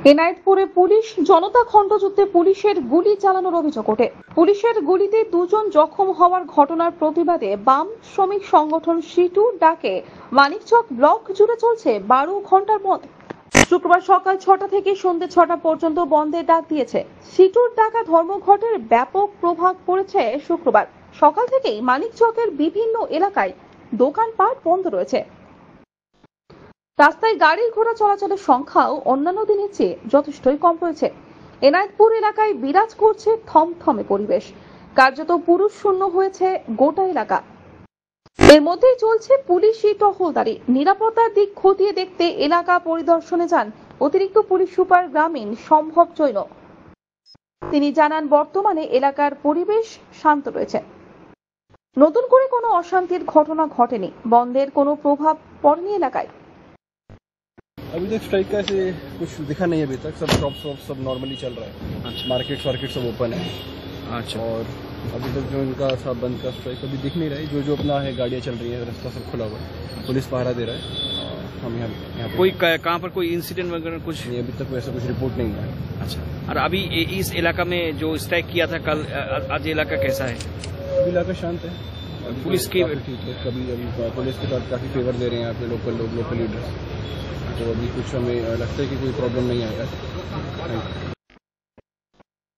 এনায়েতপুরে police জনতা খণ্ডযুদ্ধে পুলিশের গুলি চালানোর অভিযোগ ওঠে। পুলিশের গুলিতে দুজন জখম হওয়ার ঘটনার প্রতিবাদে বাম শ্রমিক সংগঠন সিটু ডাকে মানিকচক ব্লক জুড়ে চলছে 12 ঘন্টার বন্ধ। শুক্রবার সকাল 6টা থেকে সন্ধ্যে 6টা পর্যন্ত বন্ধের ডাক দিয়েছে। সিটুর ডাকা ধর্মঘটের ব্যাপক প্রভাব পড়েছে। শুক্রবার সকাল থেকেই মানিকচকের বিভিন্ন এলাকায় দোকানপাট বন্ধ রয়েছে। রাস্তায় গাড়ি ঘোড়া চলাচলের সংখ্যাও অন্যান্য দিনের চেয়ে যথেষ্টই কম রয়েছে। এনায়েতপুর এলাকায় বিরাজ করছে থমথমে পরিবেশ। কার্যত পুরুষ শূন্য হয়েছে গোটা এলাকা। এর মধ্যেই চলছে পুলিশি টহলদারি। নিরাপত্তার দিক খতিয়ে দেখতে এলাকা পরিদর্শনে যান অতিরিক্ত পুলিশ সুপার গ্রামীণ সম্ভব জৈন। তিনি জানান, বর্তমানে এলাকার পরিবেশ শান্ত রয়েছে। নতুন করে কোনো অশান্তির ঘটনা ঘটেনি। বন্ধের কোনো প্রভাব পড়েনি এলাকায়। अभी तक स्ट्राइक का ऐसे कुछ दिखा नहीं है। अभी तक सब शॉप्स सब नॉर्मली चल रहा है। अच्छा। मार्केट वार्केट सब ओपन है। अच्छा। और अभी तक जो इनका सब बंद का स्ट्राइक अभी दिख नहीं रहा है। जो अपना है गाड़ियाँ चल रही है, रास्ता सब खुला हुआ है, पुलिस पहरा दे रहा है। हम यहाँ कोई कहाँ पर कोई इंसिडेंट वगैरह कुछ नहीं, अभी तक वैसा कुछ रिपोर्ट नहीं हुआ है। अच्छा। और अभी इस इलाका में जो स्ट्राइक किया था कल, आज इलाका कैसा है? अभी इलाका शांत है। पुलिस की ठीक है। कभी अभी पुलिस के साथ काफी फेवर दे रहे हैं यहाँ पे लोकल लोग, लोकल लीडर्स। तो अभी कुछ हमें लगता है कि कोई प्रॉब्लम नहीं आएगा।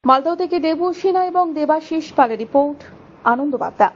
মালদহ থেকে দেবু সিনহা এবং দেবাশিস পালের রিপোর্ট, আনন্দ বার্তা।